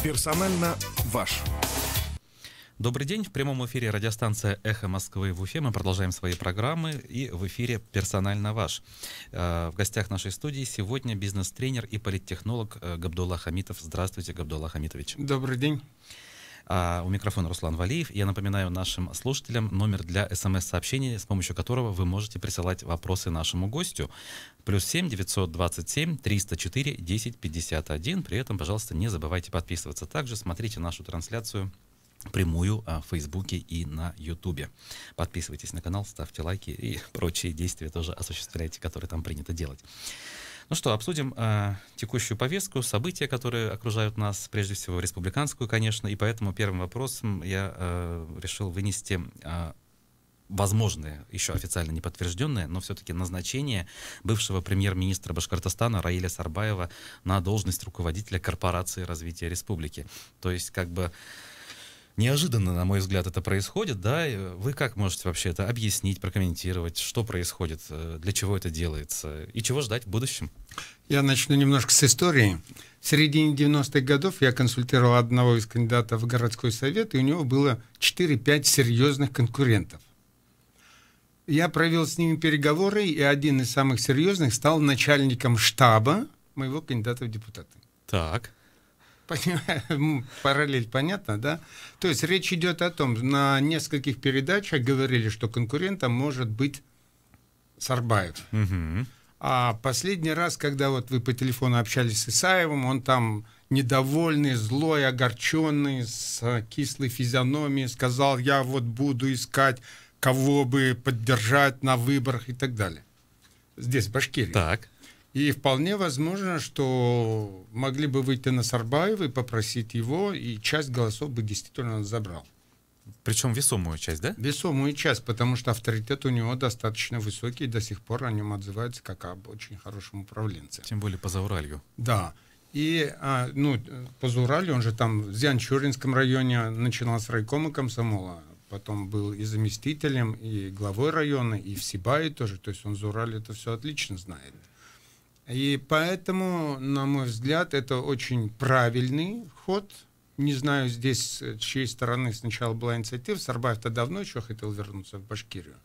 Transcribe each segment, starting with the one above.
Персонально ваш. Добрый день. В прямом эфире радиостанция «Эхо Москвы» в Уфе. Мы продолжаем свои программы. И в эфире «Персонально ваш». В гостях нашей студии сегодня бизнес-тренер и политтехнолог Габдулла Хамитов. Здравствуйте, Габдулла Хамитович. Добрый день. У микрофона Руслан Валиев. Я напоминаю нашим слушателям номер для СМС-сообщений, с помощью которого вы можете присылать вопросы нашему гостю. +7 927 304 1051. При этом, пожалуйста, не забывайте подписываться. Также смотрите нашу трансляцию прямую в Фейсбуке и на Ютубе. Подписывайтесь на канал, ставьте лайки и прочие действия тоже осуществляйте, которые там принято делать. Ну что, обсудим текущую повестку, события, которые окружают нас, прежде всего республиканскую, конечно, и поэтому первым вопросом я решил вынести возможное, еще официально не подтвержденное, но все-таки назначение бывшего премьер-министра Башкортостана Раиля Сарбаева на должность руководителя корпорации развития республики. То есть, как бы неожиданно, на мой взгляд, это происходит, да? Вы как можете вообще это объяснить, прокомментировать, что происходит, для чего это делается и чего ждать в будущем? Я начну немножко с истории. В середине 90-х годов я консультировал одного из кандидатов в городской совет, и у него было 4-5 серьезных конкурентов. Я провел с ними переговоры, и один из самых серьезных стал начальником штаба моего кандидата в депутаты. Так. Параллель понятна, да? То есть речь идет о том, на нескольких передачах говорили, что конкурентом может быть Сарбаев. Угу. А последний раз, когда вот вы по телефону общались с Исаевым, он там недовольный, злой, огорченный, с кислой физиономией сказал: я вот буду искать, кого бы поддержать на выборах и так далее. Здесь, в Башкирии. Так. И вполне возможно, что могли бы выйти на Сарбаева и попросить его, и часть голосов бы действительно он забрал. Причем весомую часть, да? Весомую часть, потому что авторитет у него достаточно высокий, и до сих пор о нем отзываются как об очень хорошем управленце. Тем более по Зауралью. Да. И по Зауралью, он же там в Зианчуринском районе начинал с райкома комсомола, потом был и заместителем, и главой района, и в Сибае тоже. То есть он Заураль это все отлично знает. И поэтому, на мой взгляд, это очень правильный ход. Не знаю здесь, с чьей стороны сначала была инициатива. Сарбаев-то давно еще хотел вернуться в Башкирию.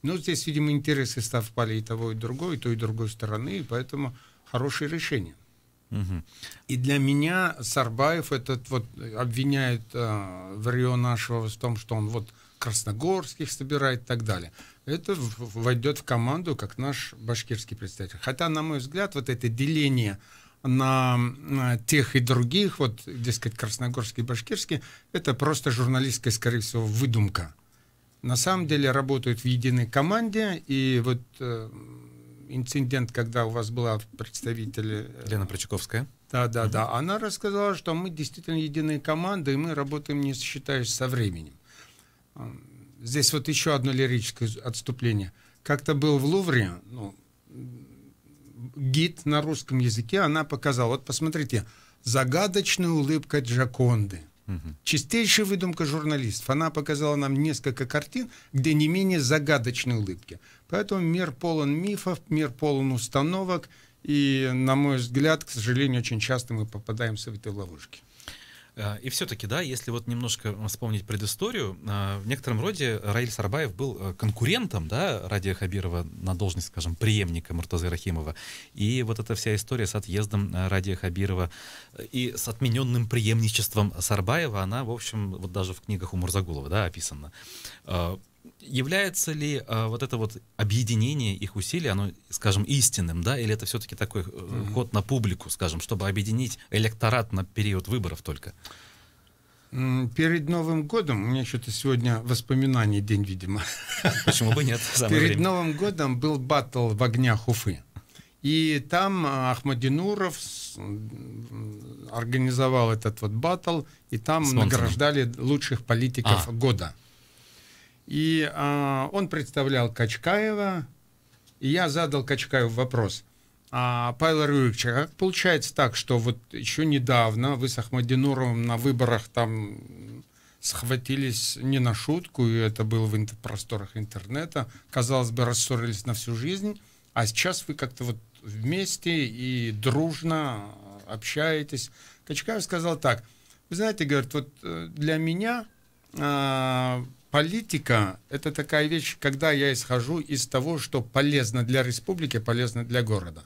Но здесь, видимо, интересы совпали и того, и другой, и той, и другой стороны, и поэтому хорошее решение. Угу. И для меня Сарбаев этот вот обвиняет варьё нашего в том, что он вот красногорских собирает и так далее. Это войдет в команду как наш башкирский представитель. Хотя, на мой взгляд, вот это деление на тех и других, вот, дескать, красногорский и башкирский, это просто журналистская, скорее всего, выдумка. На самом деле работают в единой команде, и вот инцидент, когда у вас была представитель Лена Прочаковская. Да, она рассказала, что мы действительно единая команда, и мы работаем, не считаясь, со временем. Здесь вот еще одно лирическое отступление. Как-то был в Лувре, гид на русском языке, она показала, вот посмотрите, загадочная улыбка Джоконды. Чистейшая выдумка журналистов. Она показала нам несколько картин, где не менее загадочные улыбки. Поэтому мир полон мифов, мир полон установок, и, на мой взгляд, к сожалению, очень часто мы попадаемся в этой ловушке. И все-таки, да, если вот немножко вспомнить предысторию, в некотором роде Раиль Сарбаев был конкурентом, да, Радия Хабирова на должность, скажем, преемника Муртазы Рахимова. И вот эта вся история с отъездом Радия Хабирова и с отмененным преемничеством Сарбаева, она, в общем, вот даже в книгах у Мурзагулова, да, описана. Является ли вот это вот объединение их усилий, оно, скажем, истинным, да, или это все-таки такой ход на публику, скажем, чтобы объединить электорат на период выборов только? Перед Новым годом, у меня что-то сегодня воспоминаний день, видимо. Почему бы нет? Перед Новым годом был баттл в огнях Уфы. И там Ахмадинуров организовал этот вот баттл, и там награждали лучших политиков года. И он представлял Качкаева, и я задал Качкаеву вопрос: Павел Юрьевич, как получается так, что вот еще недавно вы с Ахмадинуровым на выборах там схватились не на шутку, и это было в просторах интернета, казалось бы, рассорились на всю жизнь, а сейчас вы как-то вот вместе и дружно общаетесь. Качкаев сказал так: Вы знаете, говорят, вот для меня политика — это такая вещь, когда я исхожу из того, что полезно для республики, полезно для города.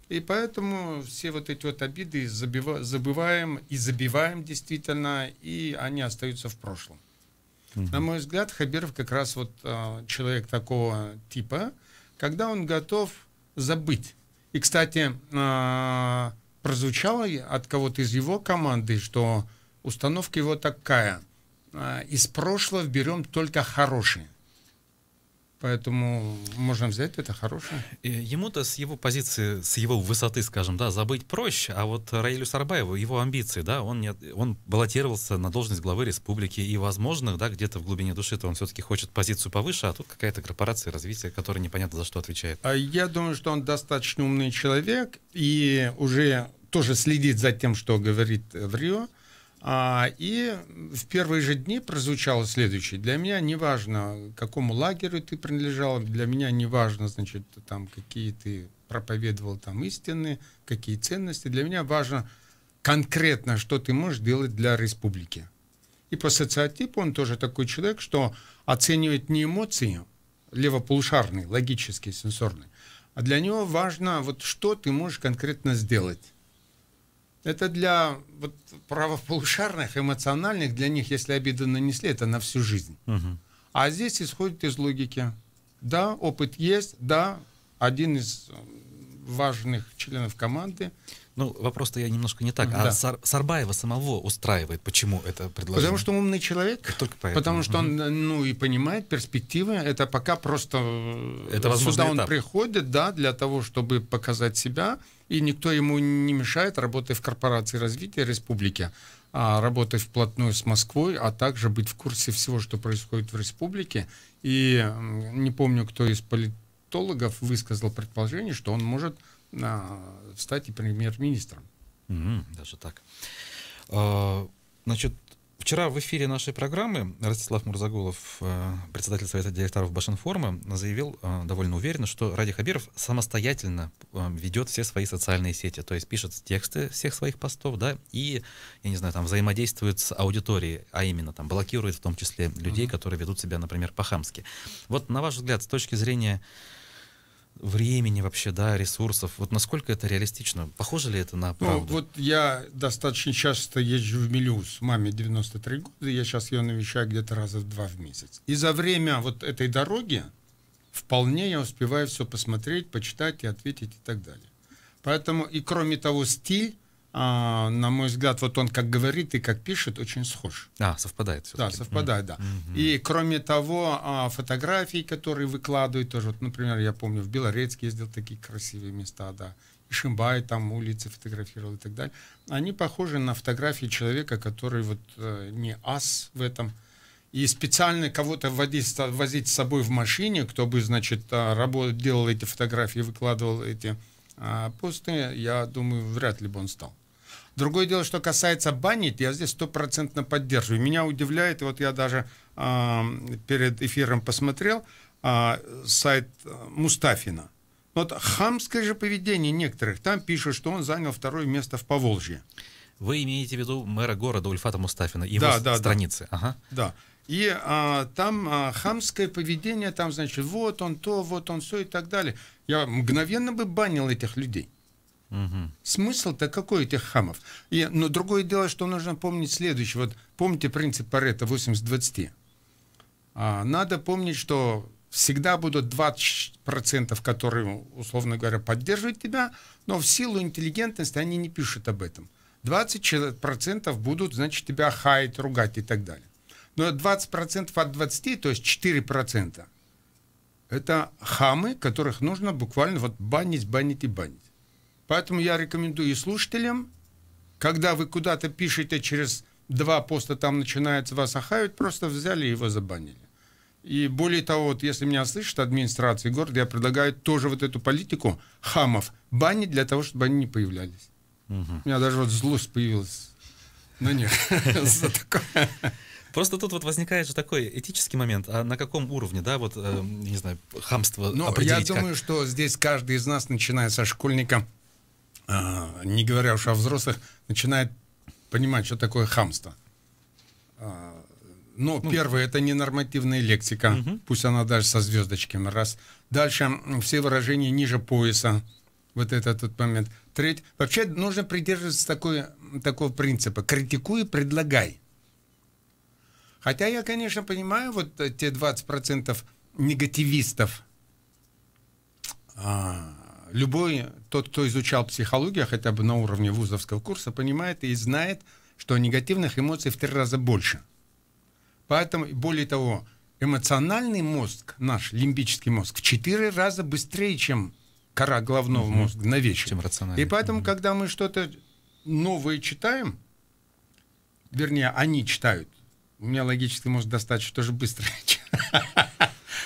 И поэтому все вот эти вот обиды забываем и забиваем действительно, и они остаются в прошлом. На мой взгляд, Хабиров как раз вот человек такого типа, когда он готов забыть. И, кстати, прозвучало от кого-то из его команды, что установка его такая: из прошлого берем только хорошие. Поэтому можно взять это хорошее. Ему-то с его позиции, с его высоты, скажем, да, забыть проще, а вот Раилю Сарбаеву, его амбиции, да, он баллотировался на должность главы республики, и, возможно, да, где-то в глубине души-то он все-таки хочет позицию повыше, а тут какая-то корпорация развития, которая непонятно за что отвечает. Я думаю, что он достаточно умный человек и уже тоже следит за тем, что говорит в Рио. И в первые же дни прозвучало следующее: для меня не важно, к какому лагерю ты принадлежал, для меня не важно, значит, там, какие ты проповедовал там истины, какие ценности, для меня важно конкретно, что ты можешь делать для республики. И по социотипу он тоже такой человек, что оценивает не эмоции, левополушарные, логические, сенсорные, а для него важно, вот, что ты можешь конкретно сделать. Это для вот правополушарных, эмоциональных, для них, если обиду нанесли, это на всю жизнь. А здесь исходит из логики. Да, опыт есть, да, один из важных членов команды. Ну, вопрос-то я немножко не так. Да. А Сарбаева самого устраивает, почему это предложение? Потому что он умный человек, только поэтому. Потому что он, ну, и понимает перспективы. Это пока просто это сюда он этап. приходит, да, для того, чтобы показать себя, и никто ему не мешает, работая в корпорации развития республики, работать вплотную с Москвой, а также быть в курсе всего, что происходит в республике. И не помню, кто из политологов высказал предположение, что он может стать и премьер-министром. Даже так. Значит, вчера в эфире нашей программы Ростислав Мурзагулов, председатель Совета директоров Башинформа, заявил довольно уверенно, что Ради Хабиров самостоятельно ведет все свои социальные сети, то есть пишет тексты всех своих постов, да, и, я не знаю, там взаимодействует с аудиторией, а именно там блокирует в том числе людей, которые ведут себя, например, по-хамски. Вот на ваш взгляд, с точки зрения времени вообще, да, ресурсов, вот насколько это реалистично? Похоже ли это на правду? Ну, вот я достаточно часто езжу в Мелеуз, маме 93 года, я сейчас ее навещаю где-то раза в 2 в месяц. И за время вот этой дороги вполне я успеваю все посмотреть, почитать и ответить и так далее. Поэтому, и кроме того, стиль, на мой взгляд, вот он как говорит и как пишет, очень схож. Совпадает все-таки. Да, совпадает, да. И кроме того, фотографии, которые выкладывают тоже, вот, например, я помню, в Белорецк ездил, такие красивые места, да, и Шимбай, там улицы фотографировал и так далее. Они похожи на фотографии человека, который вот не ас в этом. И специально кого-то возить с собой в машине, кто бы, значит, делал эти фотографии, выкладывал эти посты, я думаю, вряд ли бы он стал. Другое дело, что касается баннит, я здесь 100% поддерживаю. Меня удивляет, вот я даже перед эфиром посмотрел сайт Мустафина. Вот хамское же поведение некоторых. Там пишут, что он занял 2-е место в Поволжье. Вы имеете в виду мэра города Ульфата Мустафина, его страницы? Да. Ага. Да. И там хамское поведение, там, значит, вот он то, вот он все и так далее. Я мгновенно бы банил этих людей. Смысл-то какой этих хамов? Но другое дело, что нужно помнить следующее. Вот помните принцип Парето 80-20? Надо помнить, что всегда будут 20%, которые, условно говоря, поддерживают тебя, но в силу интеллигентности они не пишут об этом. 20% будут, значит, тебя хаять, ругать и так далее. Но 20% от 20, то есть 4%, это хамы, которых нужно буквально вот банить. Поэтому я рекомендую и слушателям, когда вы куда-то пишете, через 2 поста там начинается вас охаивать, просто взяли и его забанили. И более того, вот если меня слышит администрация города, я предлагаю тоже вот эту политику хамов банить для того, чтобы они не появлялись. У меня даже вот злость появилась на них за такое. Просто тут вот возникает же такой этический момент, а на каком уровне, да, вот, не знаю, хамство определить? Я думаю, что здесь каждый из нас, начиная со школьника, не говоря уж о взрослых, начинает понимать, что такое хамство. Но первое, это ненормативная лексика, пусть она даже со звездочками, раз. Дальше все выражения ниже пояса, вот этот вот момент. Третье, вообще нужно придерживаться такого принципа: критикуй, предлагай. Хотя я, конечно, понимаю, вот те 20% негативистов. Любой тот, кто изучал психологию, хотя бы на уровне вузовского курса, понимает и знает, что негативных эмоций в 3 раза больше. Поэтому, более того, эмоциональный мозг, наш лимбический мозг, в 4 раза быстрее, чем кора головного мозга, новейший. Чем рациональный. И поэтому, когда мы что-то новое читаем, вернее, они читают, у меня логический мозг достаточно тоже быстро.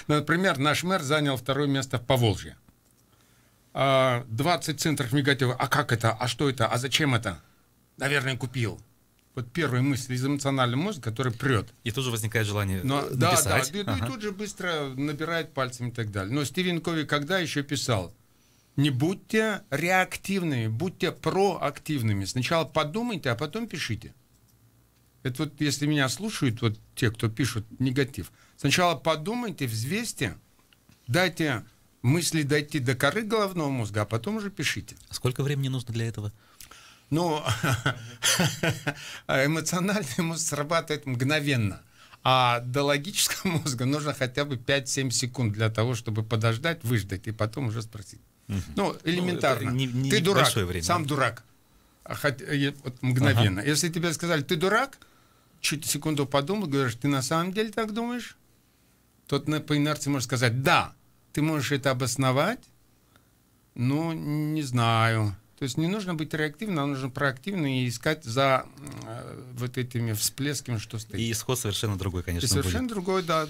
Например, наш мэр занял 2-е место в Поволжье. 20 центров негатива. А как это? А что это? А зачем это? Наверное, купил. Вот первая мысль из эмоционального мозга, который прет. И тут же возникает желание написать. написать. Да, и тут же быстро набирает пальцами и так далее. Но Стивен Кови когда еще писал? Не будьте реактивными, будьте проактивными. Сначала подумайте, а потом пишите. Это вот если меня слушают, вот те, кто пишут негатив, сначала подумайте, взвесьте, дайте мысли дойти до коры головного мозга, а потом уже пишите. Сколько времени нужно для этого? Ну, эмоциональный мозг срабатывает мгновенно, а до логического мозга нужно хотя бы 5-7 секунд для того, чтобы подождать, выждать и потом уже спросить. Ну, элементарно. Не ты дурак, время. сам дурак. Вот мгновенно. Если тебе сказали, ты дурак, чуть секунду подумал, говоришь, ты на самом деле так думаешь? Тот по инерции может сказать, да. Ты можешь это обосновать? Ну, не знаю. То есть не нужно быть реактивным, а нужно проактивно и искать за вот этими всплесками, что стоит. И исход совершенно другой, конечно, и совершенно будет. другой, да.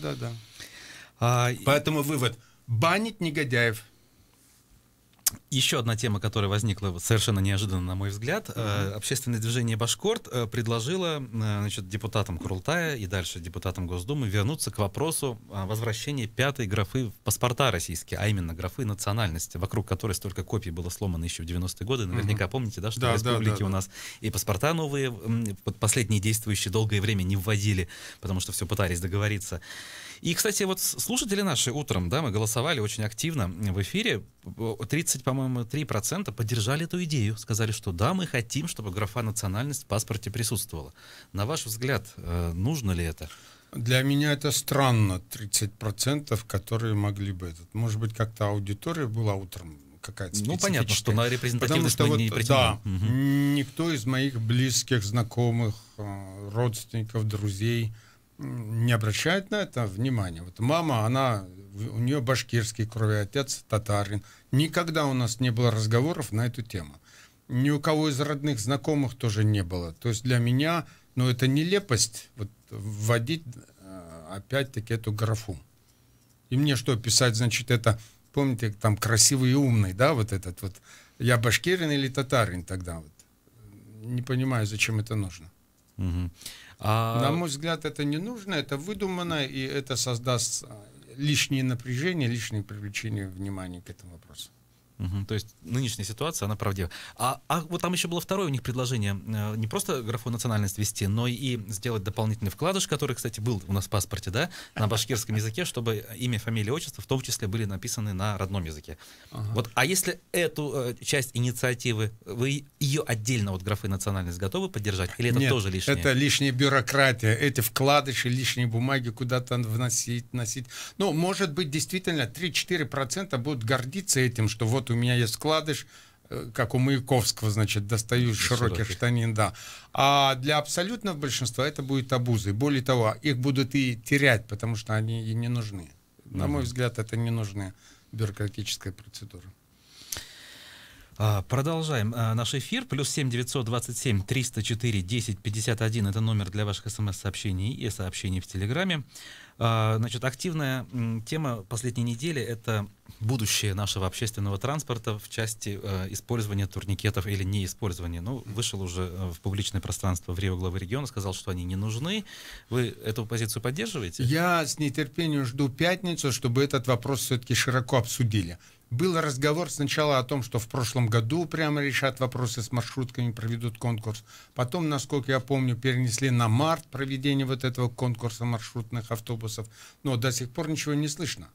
Поэтому вывод. Банить негодяев. Еще одна тема, которая возникла совершенно неожиданно, на мой взгляд. Общественное движение «Башкорт» предложило, значит, депутатам Курултая и дальше депутатам Госдумы вернуться к вопросу возвращения 5-й графы в паспорта российские, а именно графы национальности, вокруг которой столько копий было сломано еще в 90-е годы. Наверняка помните, да, что в республике у нас и паспорта новые, последние действующие, долгое время не вводили, потому что все пытались договориться. И, кстати, вот слушатели наши утром, да, мы голосовали очень активно в эфире, 3% поддержали эту идею, сказали, что да, мы хотим, чтобы графа национальность в паспорте присутствовала. На ваш взгляд, нужно ли это? Для меня это странно, 30%, которые могли бы этот. Может быть, как-то аудитория была утром какая-то специфическая. Ну, понятно, что на репрезентативность мы не претендуем. Да, никто из моих близких, знакомых, родственников, друзей не обращает на это внимания. Вот мама, у нее башкирский крови, отец татарин. Никогда у нас не было разговоров на эту тему. Ни у кого из родных знакомых тоже не было. То есть для меня, это нелепость вот, вводить опять-таки эту графу. И мне что писать, значит, это, помните, там красивый и умный, да, вот этот вот. Я башкирин или татарин тогда вот. Не понимаю, зачем это нужно. На мой взгляд, это не нужно, это выдумано, и это создаст лишнее напряжение, лишнее привлечение внимания к этому вопросу. То есть нынешняя ситуация, она правдива. А вот там еще было второе у них предложение, не просто графу национальность ввести, но и сделать дополнительный вкладыш, который, кстати, был у нас в паспорте, да, на башкирском языке, чтобы имя, фамилия, отчество в том числе были написаны на родном языке. Вот, а если эту часть инициативы, вы ее отдельно от графы национальность готовы поддержать? Или это тоже лишнее? Это лишняя бюрократия, эти вкладыши, лишние бумаги куда-то вносить. Ну, может быть, действительно, 3-4% будут гордиться этим, что вот у меня есть вкладыш, как у Маяковского, значит, достаю из широких штанин, да. А для абсолютного большинства это будет обузой. Более того, их будут и терять, потому что они и не нужны. На мой взгляд, это не нужная бюрократическая процедура. Продолжаем наш эфир. +7 927 304 10 51 это номер для ваших смс-сообщений и сообщений в Телеграме. Значит, активная тема последней недели — это будущее нашего общественного транспорта в части использования турникетов или неиспользования. Ну, вышел уже в публичное пространство в Рио главы региона, сказал, что они не нужны. Вы эту позицию поддерживаете? Я с нетерпением жду пятницу, чтобы этот вопрос все-таки широко обсудили. Был разговор сначала о том, что в прошлом году прямо решат вопросы с маршрутками, проведут конкурс. Потом, насколько я помню, перенесли на март проведение вот этого конкурса маршрутных автобусов. Но до сих пор ничего не слышно.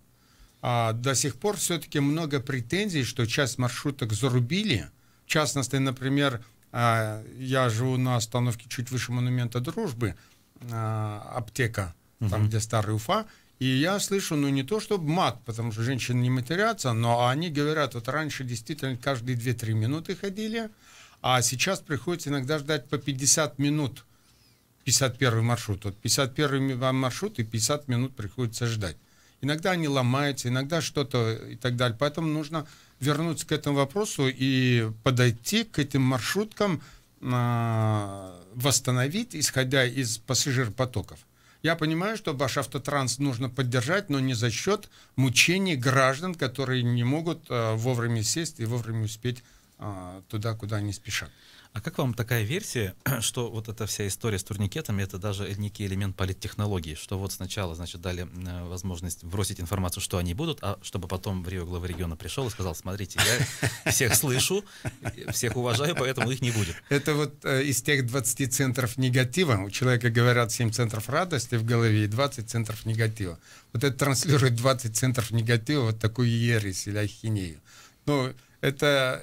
А до сих пор все-таки много претензий, что часть маршруток зарубили. В частности, например, я живу на остановке чуть выше монумента Дружбы, аптека, там, где старый Уфа. И я слышу, ну не то чтобы мат, потому что женщины не матерятся, но они говорят, вот раньше действительно каждые 2-3 минуты ходили, а сейчас приходится иногда ждать по 50 минут 51 маршрут. Вот 51 маршрут и 50 минут приходится ждать. Иногда они ломаются, иногда что-то и так далее. Поэтому нужно вернуться к этому вопросу и подойти к этим маршруткам, восстановить, исходя из пассажиропотоков. Я понимаю, что Башавтотранс нужно поддержать, но не за счет мучений граждан, которые не могут вовремя сесть и вовремя успеть туда, куда они спешат. А как вам такая версия, что вот эта вся история с турникетами, это даже некий элемент политтехнологии, что вот сначала, значит, дали возможность бросить информацию, что они будут, а чтобы потом в Рио глава региона пришел и сказал, смотрите, я всех слышу, всех уважаю, поэтому их не будет. Это вот из тех 20 центров негатива, у человека, говорят, 7 центров радости в голове и 20 центров негатива. Вот это транслирует 20 центров негатива, вот такую ересь или ахинею. Ну, это...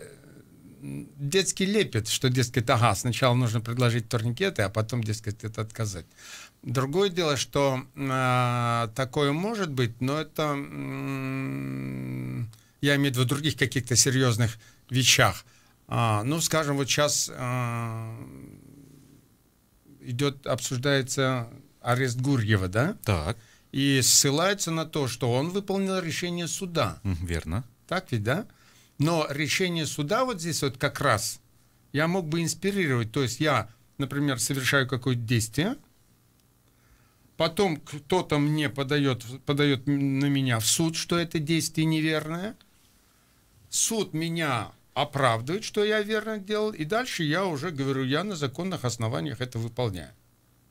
детский лепет, что, дескать, ага, сначала нужно предложить турникеты, а потом, дескать, это отказать. Другое дело, что такое может быть, но это, я имею в виду в других каких-то серьезных вещах. Ну, скажем, вот сейчас обсуждается арест Гурьева, да? Так. И ссылается на то, что он выполнил решение суда. Верно. Так ведь, да? Но решение суда вот здесь вот как раз я мог бы инспирировать. То есть я, например, совершаю какое-то действие, потом кто-то мне подает на меня в суд, что это действие неверное. Суд меня оправдывает, что я верно делал, и дальше я уже говорю, я на законных основаниях это выполняю.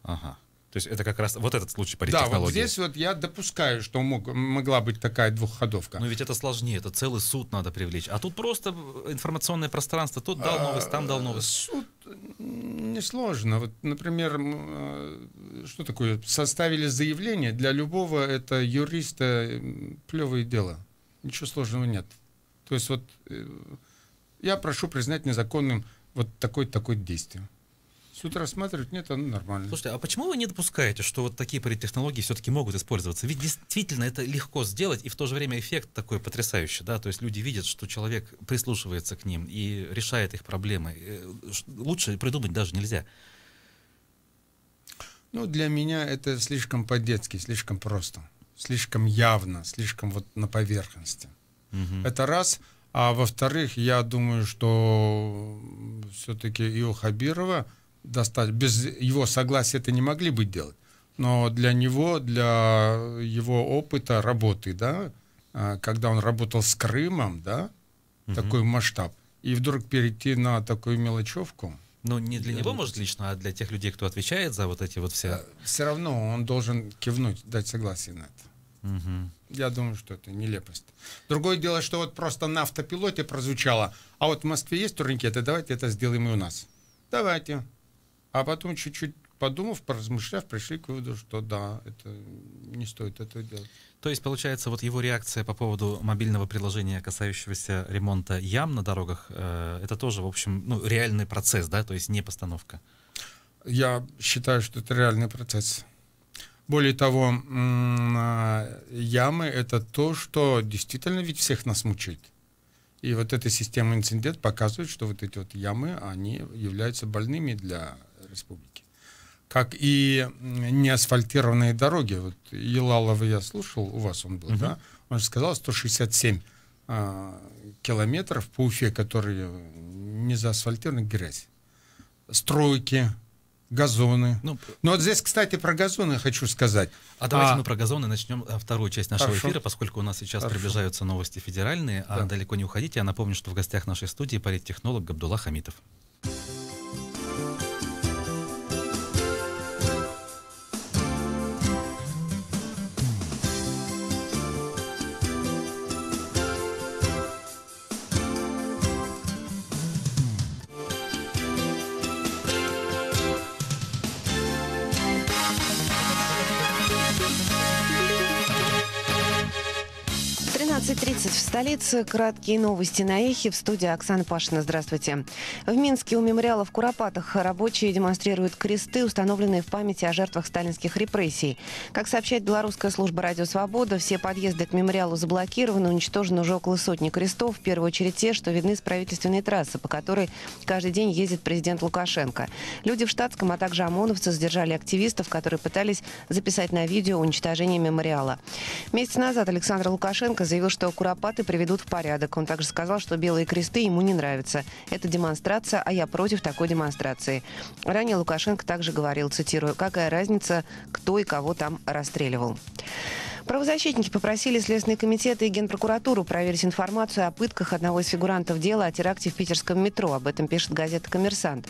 Ага. То есть это как раз вот этот случай политтехнологии. Да, вот здесь вот я допускаю, что могла быть такая двухходовка. Но ведь это сложнее, это целый суд надо привлечь. А тут просто информационное пространство. Тут дал новость, там дал новость. Суд несложно. Вот, например, что такое? Составили заявление. Для любого это юриста плевое дело. Ничего сложного нет. То есть вот я прошу признать незаконным вот такое действие. Суд рассматривает, нет, оно нормально. Слушайте, а почему вы не допускаете, что вот такие политтехнологии все-таки могут использоваться? Ведь действительно это легко сделать, и в то же время эффект такой потрясающий, да? То есть люди видят, что человек прислушивается к ним и решает их проблемы. Лучше придумать даже нельзя. Ну, для меня это слишком по-детски, слишком просто, слишком явно, слишком вот на поверхности. Это раз. А во-вторых, я думаю, что все-таки Ио Хабирова достать, без его согласия это не могли бы делать. Но для него, для его опыта работы, да, когда он работал с Крымом, да, такой масштаб, и вдруг перейти на такую мелочевку. Ну, не для него, может, лично, а для тех людей, кто отвечает за вот эти вот все... Все равно он должен кивнуть, дать согласие на это. Я думаю, что это нелепость. Другое дело, что вот просто на автопилоте прозвучало, а вот в Москве есть турникеты, давайте это сделаем и у нас. Давайте. А потом, чуть-чуть подумав, поразмышляв, пришли к выводу, что да, это не стоит этого делать. То есть, получается, вот его реакция по поводу мобильного приложения, касающегося ремонта ям на дорогах, это тоже, в общем, ну, реальный процесс, да, то есть не постановка. Я считаю, что это реальный процесс. Более того, ямы — это то, что действительно ведь всех нас мучает. И вот эта система инцидент показывает, что вот эти вот ямы, они являются больными для республики. Как и неасфальтированные дороги. Вот Елалова я слушал, у вас он был, да? Он же сказал, 167 километров по Уфе, которые не заасфальтированы, грязь. Стройки, газоны. Ну вот здесь, кстати, про газоны хочу сказать. А давайте мы про газоны начнем вторую часть нашего Хорошо. эфира, поскольку у нас сейчас Хорошо. приближаются новости федеральные, а далеко не уходите. Я напомню, что в гостях нашей студии политтехнолог Габдулла Хамитов. 11:30 в столице. Краткие новости на Эхе. В студии Оксана Пашина. Здравствуйте. В Минске у мемориала в Куропатах рабочие демонстрируют кресты, установленные в памяти о жертвах сталинских репрессий. Как сообщает белорусская служба «Радио Свобода», все подъезды к мемориалу заблокированы, уничтожено уже около сотни крестов. В первую очередь те, что видны с правительственной трассы, по которой каждый день ездит президент Лукашенко. Люди в штатском, а также ОМОНовцы задержали активистов, которые пытались записать на видео уничтожение мемориала. Месяц назад Александр Лукашенко заявил, что Куропаты приведут в порядок. Он также сказал, что белые кресты ему не нравятся. Это демонстрация, а я против такой демонстрации. Ранее Лукашенко также говорил, цитирую, «Какая разница, кто и кого там расстреливал». Правозащитники попросили Следственный комитет и Генпрокуратуру проверить информацию о пытках одного из фигурантов дела о теракте в питерском метро. Об этом пишет газета «Коммерсант».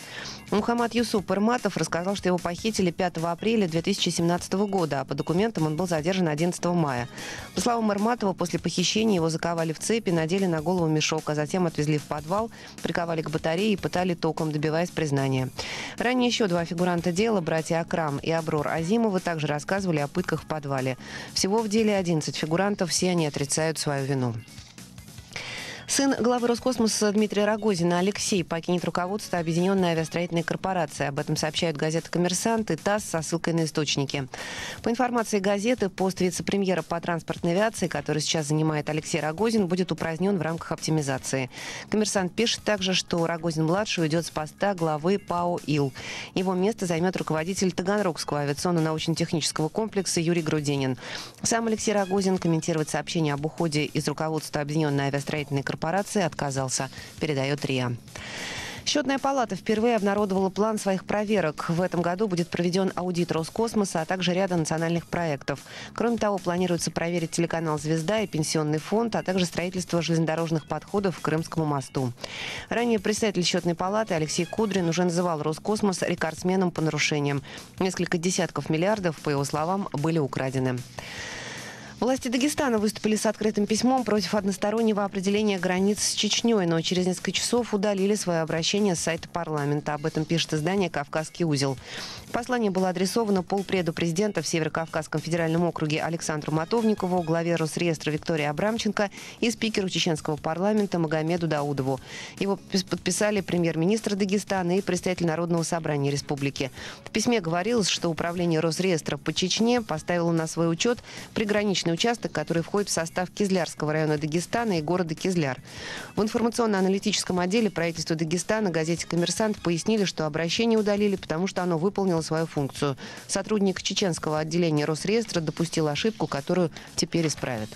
Мухаммад Юсуп Ирматов рассказал, что его похитили 5 апреля 2017 года, а по документам он был задержан 11 мая. По словам Ирматова, после похищения его заковали в цепи, надели на голову мешок, а затем отвезли в подвал, приковали к батарее и пытали током, добиваясь признания. Ранее еще два фигуранта дела, братья Акрам и Аброр Азимовы, также рассказывали о пытках в подвале. Всего в деле 11 фигурантов, все они отрицают свою вину. Сын главы Роскосмоса Дмитрия Рогозина Алексей покинет руководство Объединенной авиастроительной корпорации. Об этом сообщают газета «Коммерсант» и ТАСС со ссылкой на источники. По информации газеты, пост вице-премьера по транспортной авиации, который сейчас занимает Алексей Рогозин, будет упразднен в рамках оптимизации. «Коммерсант» пишет также, что Рогозин-младший уйдет с поста главы ПАО «Ил». Его место займет руководитель Таганрогского авиационно-научно-технического комплекса Юрий Грудинин. Сам Алексей Рогозин комментировать сообщение об уходе из руководства Объединенной авиастроительной корпорации отказался, передает РИА. Счетная палата впервые обнародовала план своих проверок. В этом году будет проведен аудит Роскосмоса, а также ряда национальных проектов. Кроме того, планируется проверить телеканал «Звезда» и пенсионный фонд, а также строительство железнодорожных подходов к Крымскому мосту. Ранее председатель счетной палаты Алексей Кудрин уже называл Роскосмос рекордсменом по нарушениям. Несколько десятков миллиардов, по его словам, были украдены. Власти Дагестана выступили с открытым письмом против одностороннего определения границ с Чечней, но через несколько часов удалили свое обращение с сайта парламента. Об этом пишет издание «Кавказский узел». Послание было адресовано полпреду президента в Северо-Кавказском федеральном округе Александру Матовникову, главе Росреестра Виктории Абрамченко и спикеру чеченского парламента Магомеду Даудову. Его подписали премьер-министр Дагестана и представитель Народного собрания республики. В письме говорилось, что управление Росреестра по Чечне поставило на свой учет приграничный участок, который входит в состав Кизлярского района Дагестана и города Кизляр. В информационно-аналитическом отделе правительства Дагестана газете «Коммерсант» пояснили, что обращение удалили, потому что оно выполнило свою функцию. Сотрудник чеченского отделения Росреестра допустил ошибку, которую теперь исправят.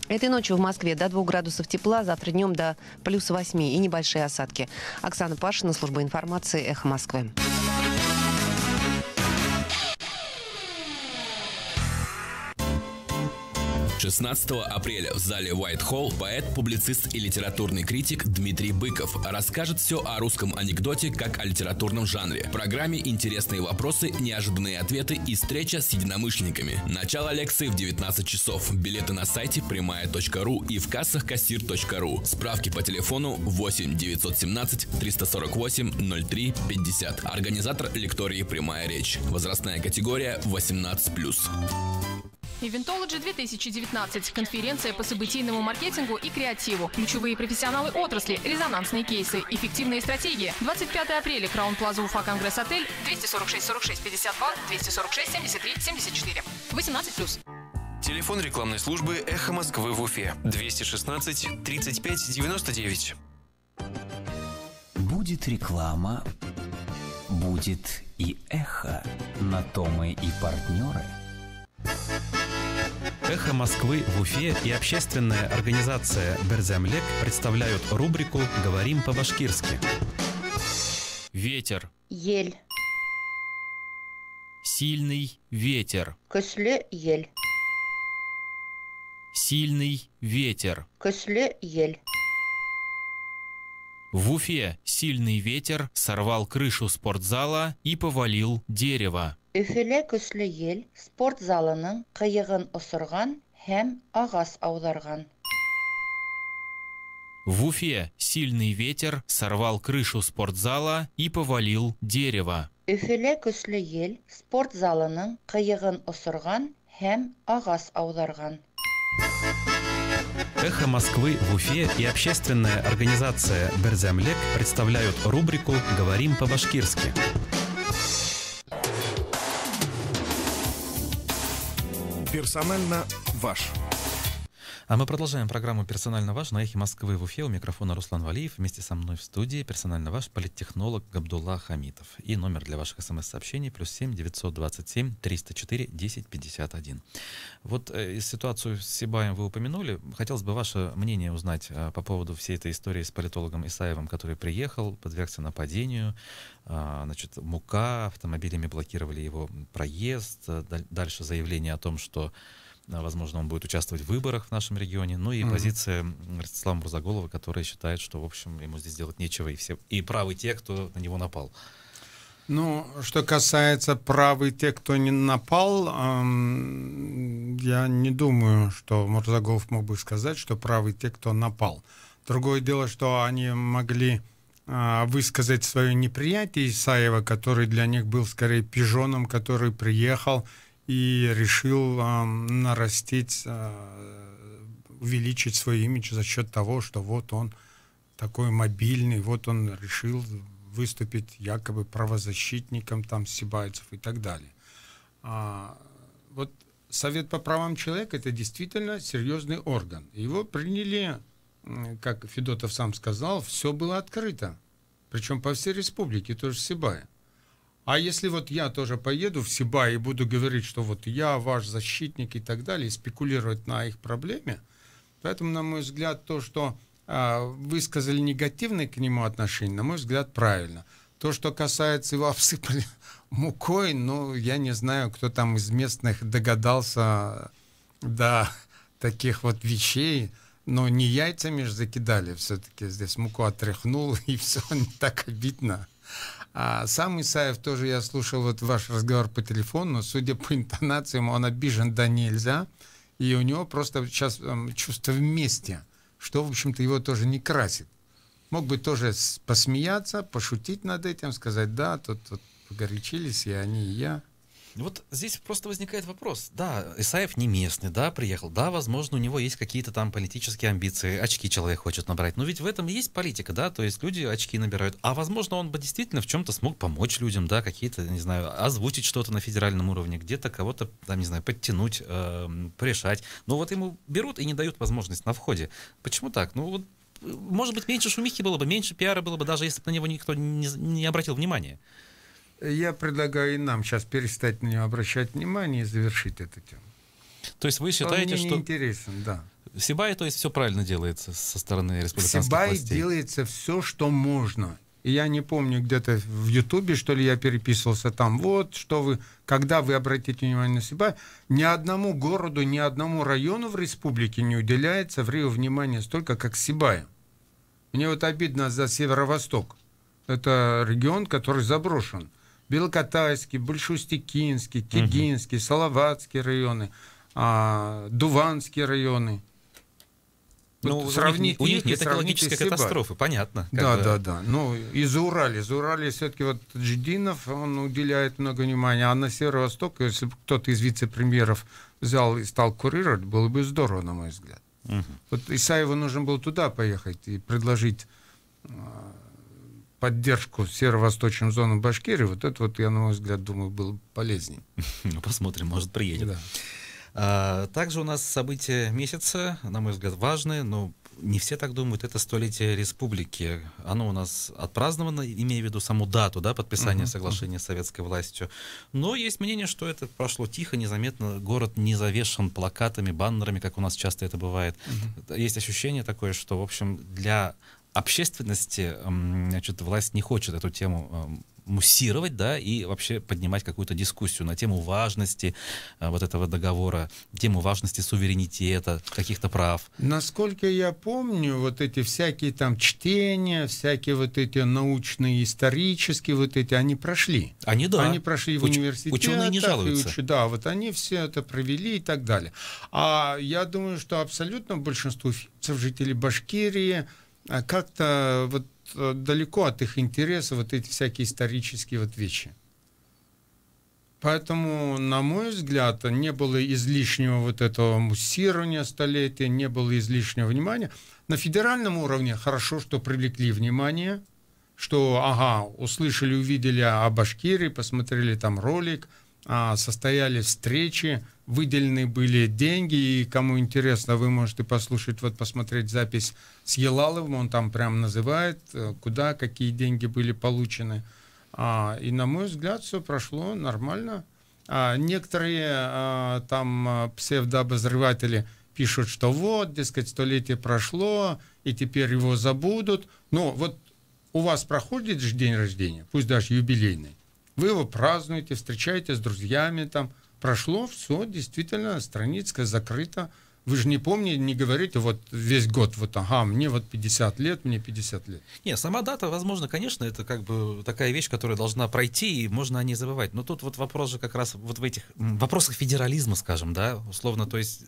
Этой ночью в Москве до 2 градусов тепла, завтра днем до +8 и небольшие осадки. Оксана Пашина, служба информации, «Эхо Москвы». 16 апреля в зале White Hall поэт, публицист и литературный критик Дмитрий Быков расскажет все о русском анекдоте как о литературном жанре. В программе интересные вопросы, неожиданные ответы и встреча с единомышленниками. Начало лекции в 19 часов. Билеты на сайте прямая.ру и в кассах кассир.ру. Справки по телефону 8 917 348 03 50. Организатор лектории «Прямая речь». Возрастная категория 18+. Eventology 2019. Конференция по событийному маркетингу и креативу. Ключевые профессионалы отрасли, резонансные кейсы, эффективные стратегии. 25 апреля. Краун Плаза Уфа Конгресс Отель. 246 46 52 246 73 74. 18+. Телефон рекламной службы «Эхо Москвы» в Уфе. 216 35 99. Будет реклама, будет и эхо. На то мы и партнеры. «Эхо Москвы» в Уфе и общественная организация «Берземлек» представляют рубрику «Говорим по-башкирски». Ветер. Ель. Сильный ветер. Көсле ель. Сильный ветер. Көсле ель. В Уфе сильный ветер сорвал крышу спортзала и повалил дерево. Өфеле көсле ел спорт залының қиығын осырған һәм ағас аударған. В Уфе сильный ветер сорвал крышу спортзала и повалил дерево. Өфеле көсле ел спорт залының қиығын осырған һәм ағас аударған. Эхо Москвы в Уфе и общественная организация «Берзямлек» представляют рубрику «Говорим по-башкирски». Персонально ваш. А мы продолжаем программу «Персонально ваш» на Эхе Москвы в Уфе. У микрофона Руслан Валиев. Вместе со мной в студии персонально ваш политтехнолог Габдулла Хамитов. И номер для ваших смс-сообщений +7 927 304 1051. Вот ситуацию с Сибаем вы упомянули. Хотелось бы ваше мнение узнать по поводу всей этой истории с политологом Исаевым, который приехал, подвергся нападению. Значит, мука, автомобилями блокировали его проезд. Дальше заявление о том, что возможно, он будет участвовать в выборах в нашем регионе. Ну и позиция Ростислава Мурзаголова, который считает, что, в общем, ему здесь делать нечего, и правы те, кто на него напал. Ну, что касается правы тех, кто не напал, я не думаю, что Мурзаголов мог бы сказать, что правы те, кто напал. Другое дело, что они могли высказать свое неприятие Исаева, который для них был скорее пижоном, который приехал и решил нарастить, увеличить свой имидж за счет того, что вот он такой мобильный, вот он решил выступить якобы правозащитником там сибайцев и так далее. Вот Совет по правам человека — это действительно серьезный орган. Его приняли, как Федотов сам сказал, все было открыто. Причем по всей республике, тоже в Сибае. А если вот я тоже поеду в Сибай и буду говорить, что вот я ваш защитник и так далее, и спекулировать на их проблеме, поэтому, на мой взгляд, то, что высказали негативное к нему отношение, на мой взгляд, правильно. То, что касается его обсыпали мукой, ну, я не знаю, кто там из местных догадался до таких вот вещей, но не яйцами же закидали все-таки, здесь муку отряхнул, и все, не так обидно. А сам Исаев тоже, я слушал вот ваш разговор по телефону, судя по интонациям, он обижен да нельзя, и у него просто сейчас чувство вместе, что, в общем-то, его тоже не красит. Мог бы тоже посмеяться, пошутить над этим, сказать, да, тут погорячились и они, и я. Вот здесь просто возникает вопрос. Да, Исаев не местный, да, приехал. Да, возможно, у него есть какие-то там политические амбиции, очки человек хочет набрать. Но ведь в этом и есть политика, да, то есть люди очки набирают. А возможно, он бы действительно в чем-то смог помочь людям, да, какие-то, не знаю, озвучить что-то на федеральном уровне, где-то кого-то, там, не знаю, подтянуть, порешать. Но вот ему берут и не дают возможность на входе. Почему так? Ну вот, может быть, меньше шумихи было бы, меньше пиара было бы, даже если бы на него никто не обратил внимания. Я предлагаю и нам сейчас перестать на него обращать внимание и завершить эту тему. То есть вы считаете, он мне что... не интересен, да. В Сибае, то есть, все правильно делается со стороны республиканских Сибае властей? делается все, что можно. И я не помню, где-то в Ютубе, что ли, я переписывался там. Вот, что вы, когда вы обратите внимание на Сибай, ни одному городу, ни одному району в республике не уделяется внимания столько, как Сибаю. Мне вот обидно за Северо-Восток. Это регион, который заброшен. Белокатайский, Большустикинский, Тегинский, Салаватский районы, Дуванские районы. Ну, вот у них нет экологической катастрофы, понятно. Да. Ну, и Зауралье все-таки вот Джидинов, он уделяет много внимания. А на Северо-Восток, если бы кто-то из вице-премьеров взял и стал курировать, было бы здорово, на мой взгляд. Вот Исаеву нужно было туда поехать и предложить поддержку северо-восточным зонам Башкирии. Вот это вот, я, на мой взгляд, думаю, было бы полезнее. Ну, посмотрим, может, приедет. Да. Также у нас события месяца, на мой взгляд, важные, но не все так думают. Это 100-летие республики. Оно у нас отпраздновано, имея в виду саму дату, да, подписания соглашения с советской властью. Но есть мнение, что это прошло тихо, незаметно. Город не завешен плакатами, баннерами, как у нас часто это бывает. Есть ощущение такое, что, в общем, для общественности, значит, власть не хочет эту тему муссировать, да, и вообще поднимать какую-то дискуссию на тему важности вот этого договора, тему важности суверенитета, каких-то прав. Насколько я помню, вот эти всякие там чтения, всякие вот эти научные, исторические, вот эти, они прошли. Они прошли в университете. Ученые не жалуются. Да, вот они все это провели и так далее. А я думаю, что абсолютно большинство жителей Башкирии как-то вот далеко от их интереса вот эти всякие исторические вот вещи. Поэтому, на мой взгляд, не было излишнего вот этого муссирования столетия, не было излишнего внимания. На федеральном уровне хорошо, что привлекли внимание, что, услышали, увидели о Башкирии, посмотрели там ролик, состоялись встречи, выделены были деньги, и кому интересно, вы можете послушать, посмотреть запись с Елаловым, он там прям называет, куда, какие деньги были получены. И, на мой взгляд, все прошло нормально. Некоторые там псевдообозреватели пишут, что вот, дескать, столетие прошло, и теперь его забудут. Но вот у вас проходит же день рождения, пусть даже юбилейный, вы его празднуете, встречаетесь с друзьями, там прошло, все, действительно, страничка закрыта. Вы же не помните, не говорите вот весь год, мне 50 лет, мне 50 лет. Не, сама дата, возможно, конечно, это как бы такая вещь, которая должна пройти, и можно о ней забывать. Но тут вот вопрос же как раз вот в этих вопросах федерализма, скажем, да, условно, то есть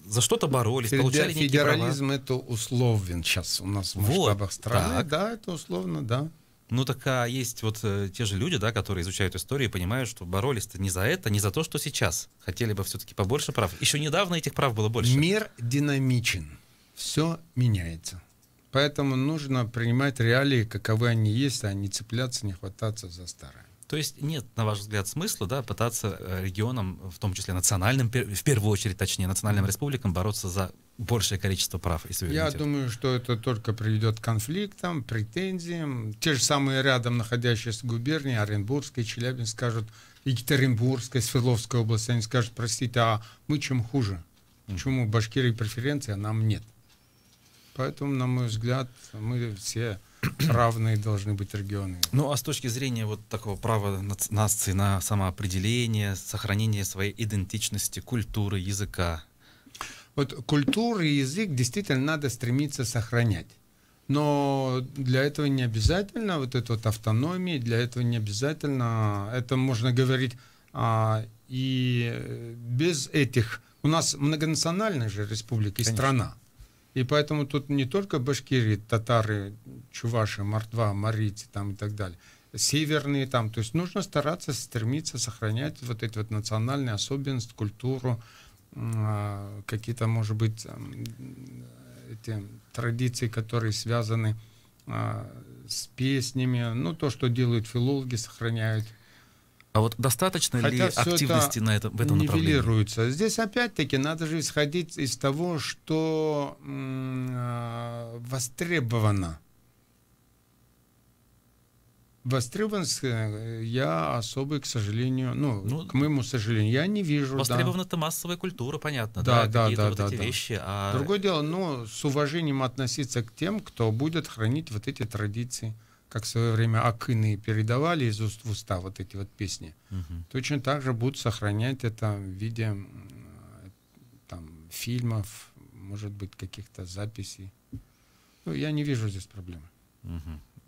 за что-то боролись, получали некие права. Федерализм это условен сейчас у нас в масштабах страны. Так. Да, это условно, да. Ну так есть вот те же люди, да, которые изучают историю и понимают, что боролись-то не за это, не за то, что сейчас. Хотели бы все-таки побольше прав. Еще недавно этих прав было больше. Мир динамичен. Все меняется. Поэтому нужно принимать реалии, каковы они есть, а не цепляться, не хвататься за старое. То есть нет, на ваш взгляд, смысла, да, пытаться регионам, в том числе национальным, в первую очередь, точнее, национальным республикам бороться за большее количество прав и суверенитет? Я думаю, что это только приведет к конфликтам, претензиям. Те же самые рядом находящиеся губернии, Оренбургской, Челябинск, скажут, Екатеринбургской, Свердловской области, они скажут, простите, а мы чем хуже? Почему в Башкирии преференции, а нам нет? Поэтому, на мой взгляд, мы все равные должны быть регионы. Ну, а с точки зрения вот такого права нации на самоопределение, сохранение своей идентичности, культуры, языка? Вот культуру и язык действительно надо стремиться сохранять. Но для этого не обязательно вот эта вот автономия, для этого не обязательно, это можно говорить и без этих. У нас многонациональная же республика и страна. И поэтому тут не только башкирии, татары, чуваши, мордва, марийцы там и так далее, северные там. То есть нужно стараться, стремиться сохранять вот эти вот национальные особенности, культуру, какие-то, может быть, эти традиции, которые связаны с песнями, ну, то, что делают филологи, сохраняют. А вот достаточно ли активности в этом направлении? Нивелируется. Здесь опять-таки надо же исходить из того, что востребовано. Востребованность я особо, к сожалению, к моему сожалению, я не вижу. Востребована это массовая культура, понятно, да, какие-то вот эти вещи. Другое дело, с уважением относиться к тем, кто будет хранить вот эти традиции. Как в свое время акыны передавали из уст в уста вот эти вот песни, точно так же будут сохранять это в виде там, фильмов, может быть, каких-то записей. Я не вижу здесь проблемы.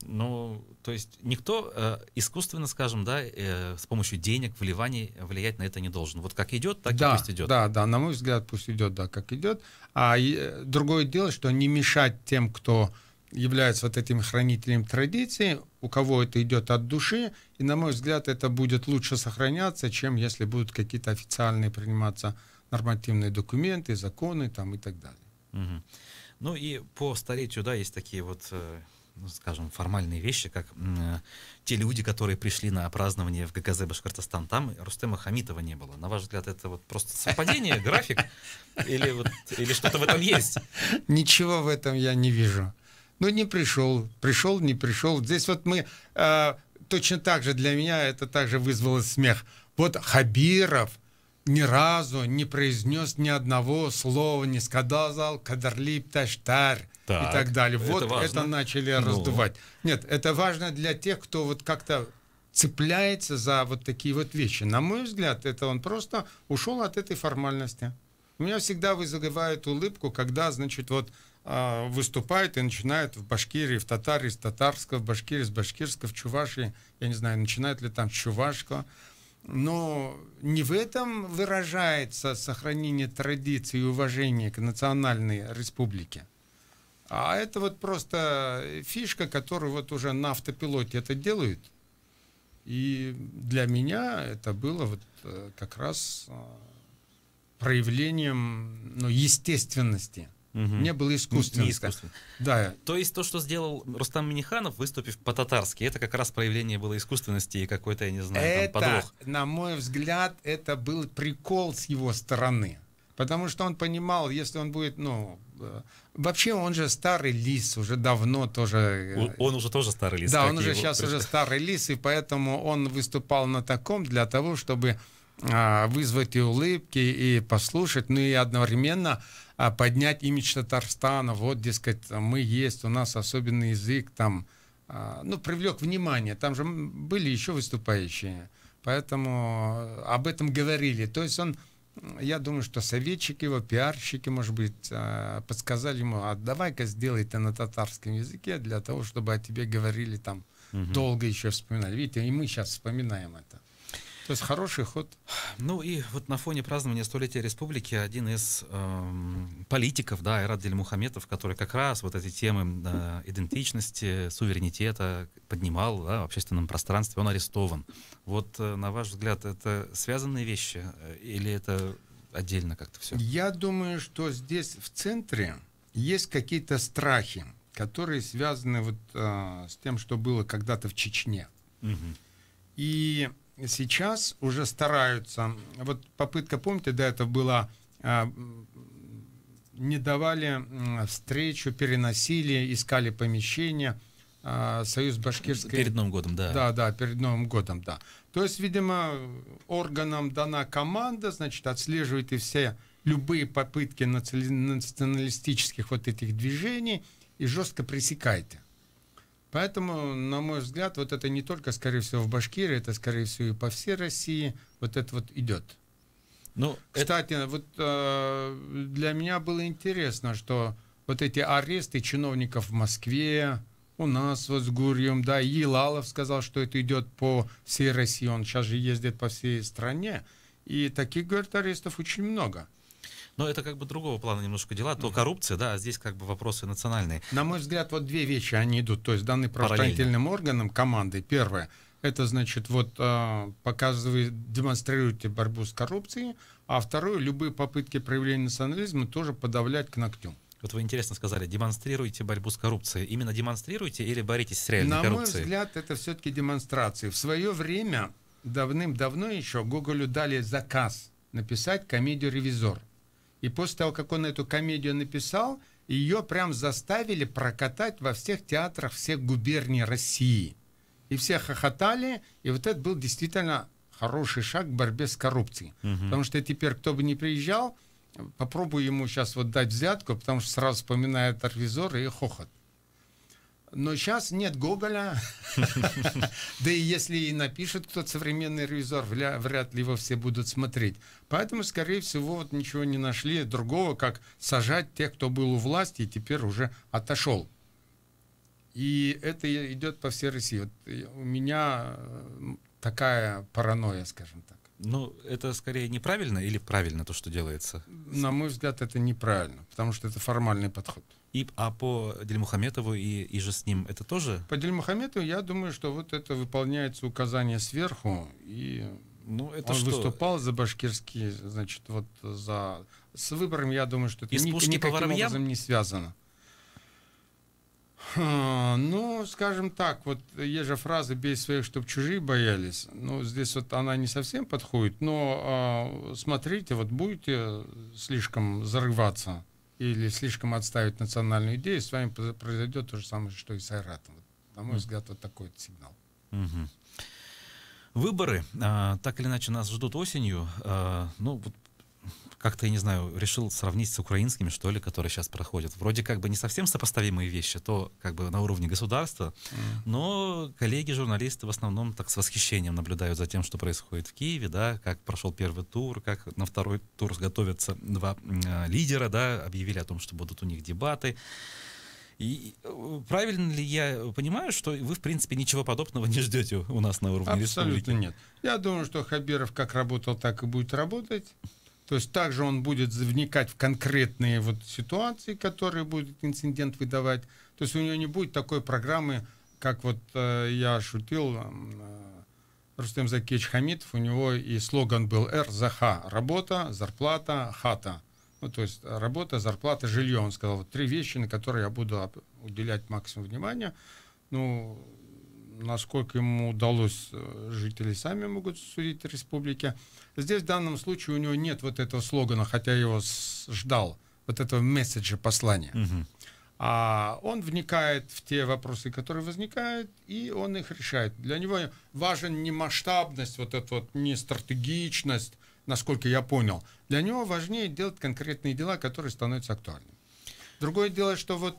Ну, то есть никто искусственно, скажем, да, с помощью денег, вливаний влиять на это не должен. Вот как идет, так и пусть идет. Да, на мой взгляд, пусть идет, как идет. А другое дело, что не мешать тем, кто является вот этим хранителем традиции, у кого это идет от души, и, на мой взгляд, это будет лучше сохраняться, чем если будут какие-то официальные приниматься нормативные документы, законы там, и так далее. Ну и по столетию, да, есть такие вот, скажем, формальные вещи, как те люди, которые пришли на празднование в ГКЗ Башкортостан, там Рустема Хамитова не было. На ваш взгляд, это вот просто совпадение, график, или что-то в этом есть? Ничего в этом я не вижу. Не пришел, не пришел. Здесь вот мы, точно так же для меня это также вызвало смех. Вот Хабиров ни разу не произнес ни одного слова, не сказал «кадарлип таштар» и так далее. Вот это начали раздувать. Нет, это важно для тех, кто вот как-то цепляется за вот такие вот вещи. На мой взгляд, это он просто ушел от этой формальности. У меня всегда вызывает улыбку, когда, значит, вот выступают и начинают в Башкирии, в Татарии с татарского, в Башкирии с башкирского, в Чувашии, я не знаю, начинают ли там с чувашского. Но не в этом выражается сохранение традиций и уважения к национальной республике. А это вот просто фишка, которую вот уже на автопилоте это делают. И для меня это было вот как раз проявлением, ну, естественности. Не было искусственности. Да. То есть то, что сделал Рустам Минниханов, выступив по-татарски, это как раз проявление было искусственности и какой-то, я не знаю, там, подвох. На мой взгляд, это был прикол с его стороны. Потому что он понимал, если он будет, ну... Вообще он же старый лис, уже давно тоже... Он уже тоже старый лис. Да, он уже сейчас уже старый лис, и поэтому он выступал на таком для того, чтобы вызвать и улыбки, и послушать, ну и одновременно поднять имидж Татарстана. Вот, дескать, мы есть, у нас особенный язык, там, ну, привлек внимание. Там же были еще выступающие, поэтому об этом говорили. То есть он, я думаю, что советчики его, пиарщики, может быть, подсказали ему, а давай-ка сделай это на татарском языке для того, чтобы о тебе говорили там, долго еще вспоминали. Видите, и мы сейчас вспоминаем это. То есть хороший ход. Ну и вот на фоне празднования столетия республики один из политиков, да, Айрат Дильмухаметов, который как раз вот эти темы идентичности, суверенитета поднимал, да, в общественном пространстве, он арестован. Вот на ваш взгляд, это связанные вещи или это отдельно как-то все? Я думаю, что здесь в центре есть какие-то страхи, которые связаны вот с тем, что было когда-то в Чечне. И сейчас уже стараются, вот попытка, помните, до этого была, не давали встречу, переносили, искали помещение, Союз Башкирской... Перед Новым годом, да. Да, перед Новым годом, да. То есть, видимо, органам дана команда, значит, отслеживайте все любые попытки националистических вот этих движений и жестко пресекайте. Поэтому, на мой взгляд, вот это не только, скорее всего, в Башкирии, это, скорее всего, и по всей России вот это вот идет. Ну, кстати, вот для меня было интересно, что вот эти аресты чиновников в Москве, у нас вот с Гурьем, да, Елалов сказал, что это идет по всей России, он сейчас же ездит по всей стране, и таких, говорят, арестов очень много. Но это как бы другого плана немножко дела, то коррупция, да, а здесь как бы вопросы национальные. На мой взгляд, вот две вещи, они идут, то есть даны правоохранительным органам команды. Первое, это значит, вот демонстрируйте борьбу с коррупцией, а второе, любые попытки проявления национализма тоже подавлять к ногтю. Вот вы интересно сказали, демонстрируйте борьбу с коррупцией. Именно демонстрируйте или боритесь с реальной коррупцией? На мой взгляд, это все-таки демонстрации. В свое время, давным-давно еще, Гоголю дали заказ написать комедию «Ревизор». И после того, как он эту комедию написал, ее прям заставили прокатать во всех театрах всех губерний России. И все хохотали, и вот это был действительно хороший шаг к борьбе с коррупцией. Потому что теперь, кто бы ни приезжал, попробую ему сейчас вот дать взятку, потому что сразу вспоминает ревизор и хохот. Но сейчас нет Гоголя, да и если и напишет кто-то современный ревизор, вряд ли его все будут смотреть. Поэтому, скорее всего, вот ничего не нашли другого, как сажать тех, кто был у власти и теперь уже отошел. И это идет по всей России. Вот у меня такая паранойя, скажем так. Ну, это скорее неправильно или правильно то, что делается? На мой взгляд, это неправильно, потому что это формальный подход. А по Дильмухаметову и же с ним это тоже? По Дильмухаметову я думаю, что вот это выполняется указание сверху, и это он выступал за башкирские, значит, вот с выбором, я думаю, что это никаким образом не связано. Ну, скажем так, вот есть же фраза «бей своих, чтоб чужие боялись». Ну, здесь вот она не совсем подходит, но смотрите, вот будете слишком зарываться или слишком отставить национальную идею, с вами произойдет то же самое, что и с Айратом. На мой взгляд, вот такой вот сигнал. Выборы, так или иначе, нас ждут осенью. Ну, вот как-то, я не знаю, решил сравнить с украинскими, что ли, которые сейчас проходят. Вроде как бы не совсем сопоставимые вещи, то как бы на уровне государства, но коллеги, журналисты в основном так с восхищением наблюдают за тем, что происходит в Киеве, да, как прошел первый тур, как на второй тур готовятся два лидера, да, объявили о том, что будут у них дебаты. И правильно ли я понимаю, что вы, в принципе, ничего подобного не ждете у нас на уровне республики? Абсолютно нет. Я думаю, что Хабиров как работал, так и будет работать. То есть также он будет вникать в конкретные вот ситуации, которые будет инцидент выдавать. То есть у него не будет такой программы, как вот я шутил, Рустем Закиевич Хамитов, у него и слоган был РЗХ: работа, зарплата, хата. Ну, то есть работа, зарплата, жилье. Он сказал, вот 3 вещи, на которые я буду уделять максимум внимания. Ну, насколько ему удалось, жители сами могут судить республики. Здесь в данном случае у него нет вот этого слогана, хотя я его ждал, вот этого месседжа, послания. А он вникает в те вопросы, которые возникают, и он их решает. Для него важен не масштабность, вот эта вот, не стратегичность, насколько я понял. Для него важнее делать конкретные дела, которые становятся актуальными. Другое дело, что вот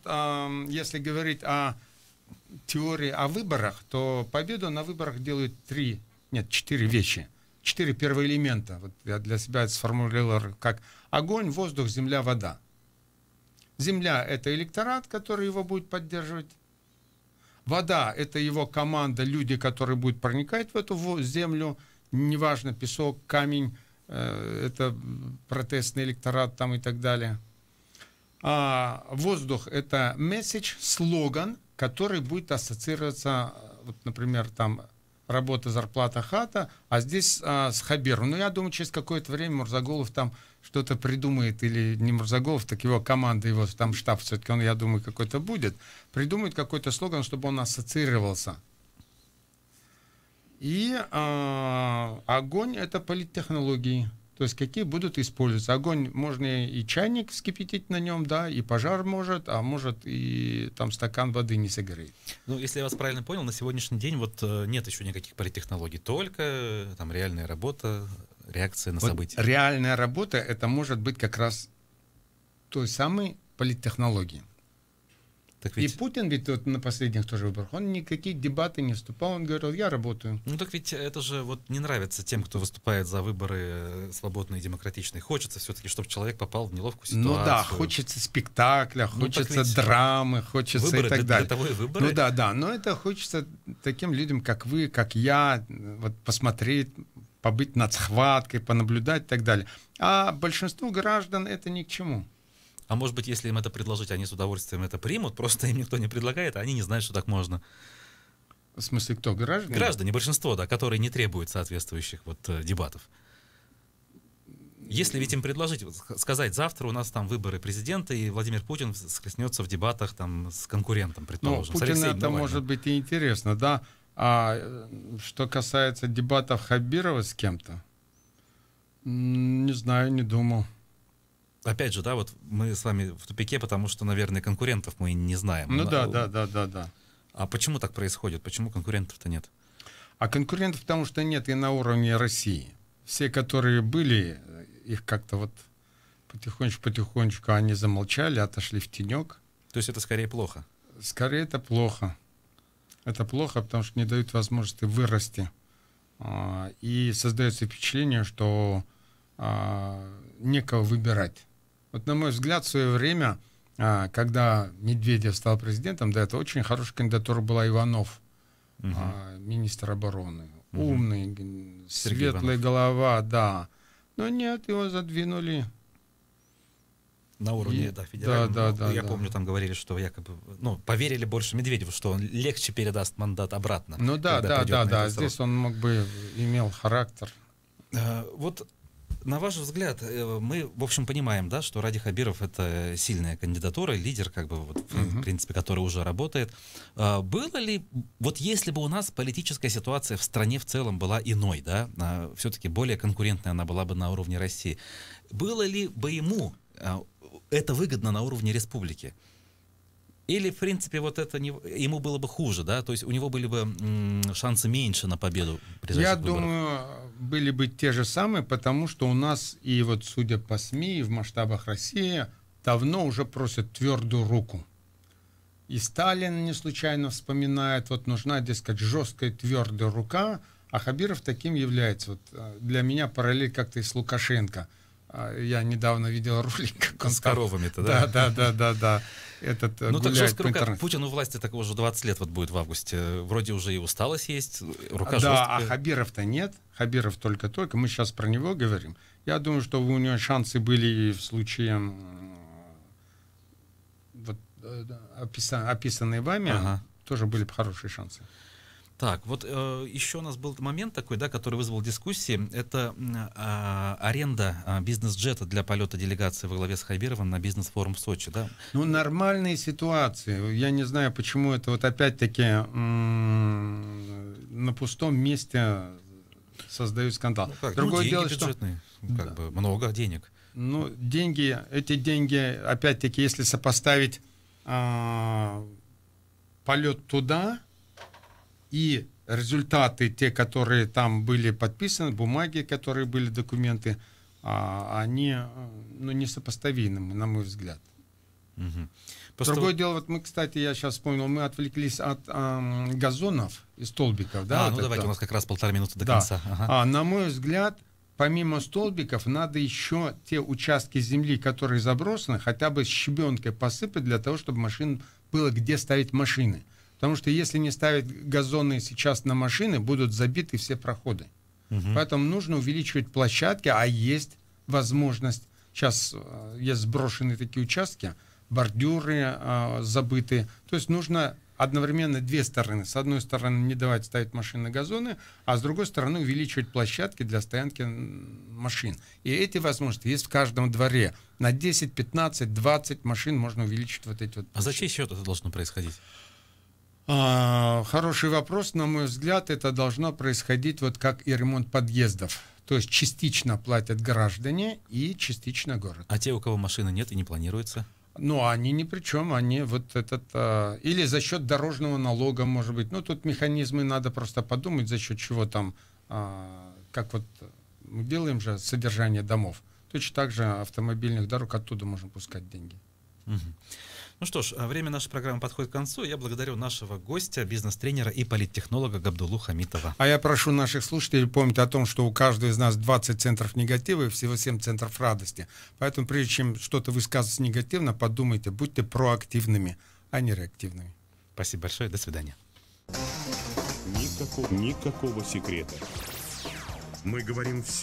если говорить о теории о выборах, то победу на выборах делают 4 вещи. 4 первоэлемента. Вот я для себя это сформулировал как огонь, воздух, земля, вода. Земля — это электорат, который его будет поддерживать. Вода — это его команда, люди, которые будут проникать в эту землю. Неважно, песок, камень, это протестный электорат там и так далее. А воздух — это месседж, слоган, который будет ассоциироваться, вот, например, там работа, зарплата, хата, а здесь с Хабиром. Ну, я думаю, через какое-то время Мурзаголов там что-то придумает, или не Мурзаголов, так его команда, его там штаб все-таки, он, я думаю, какой-то будет, придумает какой-то слоган, чтобы он ассоциировался. И огонь — это политтехнологии. То есть какие будут использоваться. Огонь можно и чайник вскипятить на нем, да, и пожар может, а может и там стакан воды не согреет. Ну, если я вас правильно понял, на сегодняшний день вот нет еще никаких политтехнологий, только там реальная работа, реакция на события. Реальная работа — это может быть как раз той самой политтехнологии. Так ведь... И Путин ведь вот на последних тоже выборах, он никакие дебаты не вступал, он говорил, я работаю. Ну так ведь это же вот не нравится тем, кто выступает за выборы свободные и демократичные. Хочется все-таки, чтобы человек попал в неловкую ситуацию. Ну да, хочется спектакля, хочется драмы, хочется выборы, и так далее. Для того и выборы. Ну да, но это хочется таким людям, как вы, как я, вот посмотреть, побыть над схваткой, понаблюдать и так далее. А большинству граждан это ни к чему. А может быть, если им это предложить, они с удовольствием это примут, просто им никто не предлагает, а они не знают, что так можно. В смысле, кто? Граждане? Граждане, большинство, да, которые не требуют соответствующих вот дебатов. Если ведь им предложить, сказать, завтра у нас там выборы президента, и Владимир Путин схлестнется в дебатах там с конкурентом, предположим. Ну, Путину это может быть и интересно, да. А что касается дебатов Хабирова с кем-то, не знаю, не думал. Опять же, да, вот мы с вами в тупике, потому что, наверное, конкурентов мы не знаем. Ну да. А почему так происходит? Почему конкурентов-то нет? А конкурентов потому что нет и на уровне России. Все, которые были, их как-то вот потихонечку они замолчали, отошли в тенек. То есть это скорее плохо? Скорее это плохо. Это плохо, потому что не дают возможности вырасти. И создается впечатление, что некого выбирать. Вот, на мой взгляд, в свое время, когда Медведев стал президентом, да, это очень хорошая кандидатура была Иванов, министр обороны. Умный, светлая голова, да. Но нет, его задвинули. На уровне, федерального. Да, я помню, там говорили, что якобы, поверили больше Медведеву, что он легче передаст мандат обратно. Ну да. Здесь он мог бы, имел характер. Вот, на ваш взгляд, мы, в общем, понимаем, да, что Ради Хабиров — это сильная кандидатура, лидер, как бы, вот, в принципе, который уже работает. Было ли, вот если бы у нас политическая ситуация в стране в целом была иной, да, все-таки более конкурентная она была бы на уровне России, было ли бы ему это выгодно на уровне республики? Или, в принципе, вот это ему было бы хуже, да? То есть у него были бы шансы меньше на победу при Я выборах? думаю, были бы те же самые, потому что у нас, и вот судя по СМИ, и в масштабах России, давно уже просят твердую руку. И Сталин не случайно вспоминает, вот нужна, дескать, жесткая твердая рука, а Хабиров таким является. Вот для меня параллель как-то и с Лукашенко. Я недавно видел ролик, как он с коровами-то, да? Да. Этот так жесткая рука. Путин у власти так уже 20 лет вот будет в августе. Вроде уже и усталость есть, рука жесткая. Да, а Хабиров-то нет. Хабиров только-только. Мы сейчас про него говорим. Я думаю, что у него шансы были в случае вот, описанные вами, тоже были бы хорошие шансы. Так, вот еще у нас был момент такой, да, который вызвал дискуссии. Это аренда бизнес-джета для полета делегации во главе с Хайберовым на бизнес-форум в Сочи, да? Ну, нормальные ситуации. Я не знаю, почему это вот опять-таки на пустом месте создают скандал. Ну, как? Другое деньги дело, бюджетные, что... как бы много денег. Ну, эти деньги, опять-таки, если сопоставить полет туда и результаты, те, которые там были подписаны, бумаги, которые были, документы, они несопоставимы, на мой взгляд. Угу. Другое дело, вот мы, кстати, я сейчас вспомнил, мы отвлеклись от газонов и столбиков. Да, ну давайте, у нас как раз 1,5 минуты до конца. Ага. На мой взгляд, помимо столбиков, надо еще те участки земли, которые забросаны, хотя бы щебенкой посыпать для того, чтобы было где ставить машины. Потому что если не ставить газоны сейчас на машины, будут забиты все проходы. Поэтому нужно увеличивать площадки, а есть возможность. Сейчас есть сброшенные такие участки, бордюры забыты. То есть нужно одновременно две стороны. С одной стороны не давать ставить машины на газоны, а с другой стороны увеличивать площадки для стоянки машин. И эти возможности есть в каждом дворе. На 10, 15, 20 машин можно увеличить вот эти вот. А за чей счет это должно происходить? Хороший вопрос. На мой взгляд, это должно происходить вот как и ремонт подъездов. То есть частично платят граждане и частично город. А те, у кого машины нет и не планируется? Ну, они ни при чем, они вот этот... или за счет дорожного налога, может быть. Ну, тут механизмы надо просто подумать, за счет чего там... как вот мы делаем же содержание домов. Точно так же автомобильных дорог, оттуда можем пускать деньги. Угу. Ну что ж, время нашей программы подходит к концу. Я благодарю нашего гостя, бизнес-тренера и политтехнолога Габдуллу Хамитова. А я прошу наших слушателей помнить о том, что у каждого из нас 20 центров негатива и всего 7 центров радости. Поэтому прежде чем что-то высказывать негативно, подумайте, будьте проактивными, а не реактивными. Спасибо большое, до свидания. Никакого секрета. Мы говорим все